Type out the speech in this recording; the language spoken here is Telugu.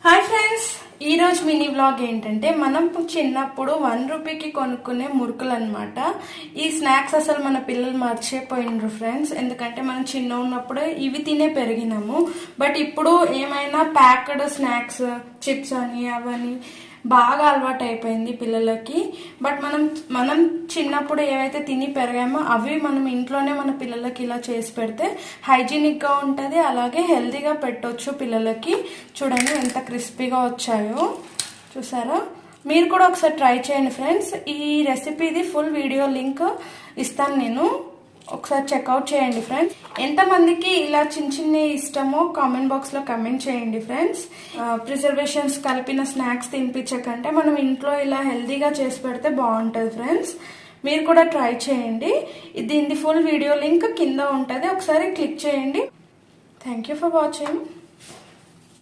హాయ్ ఫ్రెండ్స్, ఈరోజు మినీ వ్లాగ్ ఏంటంటే మనం చిన్నప్పుడు 1 రూపీకి కొనుక్కునే మురుకులు అనమాట. ఈ స్నాక్స్ అసలు మన పిల్లలు మర్చిపోయినరు ఫ్రెండ్స్. ఎందుకంటే మనం చిన్న ఉన్నప్పుడు ఇవి తినే పెరిగినాము. బట్ ఇప్పుడు ఏమైనా ప్యాక్డ్ స్నాక్స్, చిప్స్ అని అవని బాగా అలవాటు అయిపోయింది పిల్లలకి. బట్ మనం చిన్నప్పుడు ఏవైతే తిని పెరిగామో అవి మనం ఇంట్లోనే మన పిల్లలకి ఇలా చేసి పెడితే హైజీనిక్గా ఉంటుంది, అలాగే హెల్తీగా పెట్టవచ్చు పిల్లలకి. చూడండి ఎంత క్రిస్పీగా వచ్చాయో, చూసారా? మీరు కూడా ఒకసారి ట్రై చేయండి ఫ్రెండ్స్. ఈ రెసిపీది ఫుల్ వీడియో లింక్ ఇస్తాను నేను, ఒకసారి చెక్అవుట్ చేయండి ఫ్రెండ్స్. ఎంతమందికి ఇలా చిన్న ఇష్టమో కామెంట్ బాక్స్లో కమెంట్ చేయండి ఫ్రెండ్స్. ప్రిజర్వేషన్స్ కలిపిన స్నాక్స్ తినిపించకంటే మనం ఇంట్లో ఇలా హెల్తీగా చేసి పెడితే బాగుంటుంది ఫ్రెండ్స్. మీరు కూడా ట్రై చేయండి. దీని ఫుల్ వీడియో లింక్ కింద ఉంటుంది, ఒకసారి క్లిక్ చేయండి. Thank you for watching.